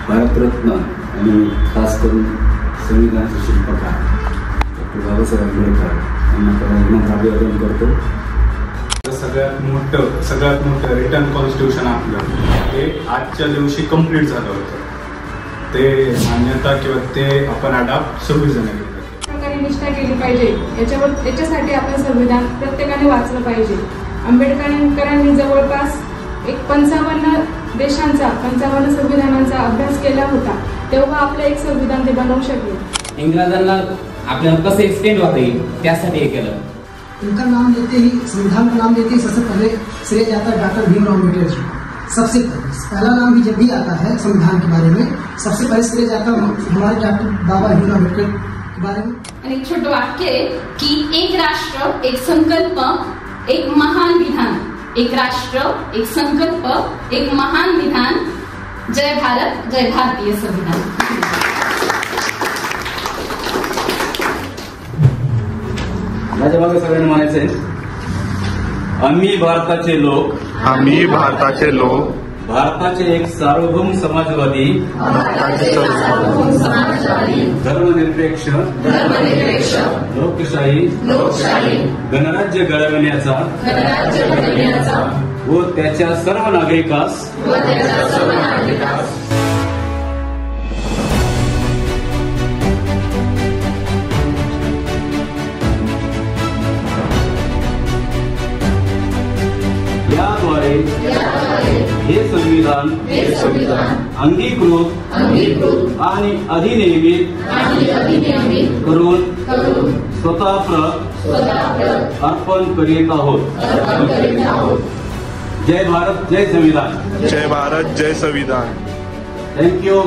भारतरत्न आणि खास करून संविधानाचे शिल्पकार डॉक्टर बाबासाहेब आंबेडकर यांना अभिवादन करतो। सगळ्यात मोठं रिटर्न कॉन्स्टिट्यूशन आपलं हे आजच्या दिवशी कंप्लीट झालं होतं। ते मान्यता किंवा ते आपण अडॉप्ट 26 जण प्रकारे निष्ठा केली पाहिजे। याच्यासाठी आपण संविधान प्रत्येकाने वाचलं पाहिजे। आंबेडकरांनी जवळपास 55 देशांचा 55 संविधानांचा अभ्यास केला होता, तेव्हा आपलं एक संविधान ते बनवू शकले। इंग्रजांना आपल्याला कसं एक्सटेंड होता येईल त्यासाठी हे केलं। उनका नाम लेते ही, संविधान का नाम लेते ही सबसे पहले श्रेय जाता है डॉक्टर भीमराव अम्बेडकर जी। सबसे पहला नाम भी जब भी आता है संविधान के बारे में, सबसे पहले श्रेय जाता हमारे डॉक्टर बाबा भीमराव अम्बेडकर के बारे में। एक छोटं वाक्य आहे की एक राष्ट्र, एक संकल्प, एक महान विधान। एक राष्ट्र, एक संकल्प, एक महान विधान। जय भारत, जय भारतीय संविधान। माझ्या मागे सगळ्यांना म्हणायचंय, आम्ही भारताचे लोक, आम्ही भारताचे लोक, भारताचे एक सार्वभौम समाजवादी, धर्मनिरपेक्ष लोकशाही गणराज्य घडविण्याचा व त्याच्या सर्व नागरिकास याद्वारे हे संविधान अंगीकृत आणि अधिनियमित करून स्वतः अर्पण करीत आहोत। जय भारत, जय संविधान। जय भारत, जय संविधान। थँक्यू।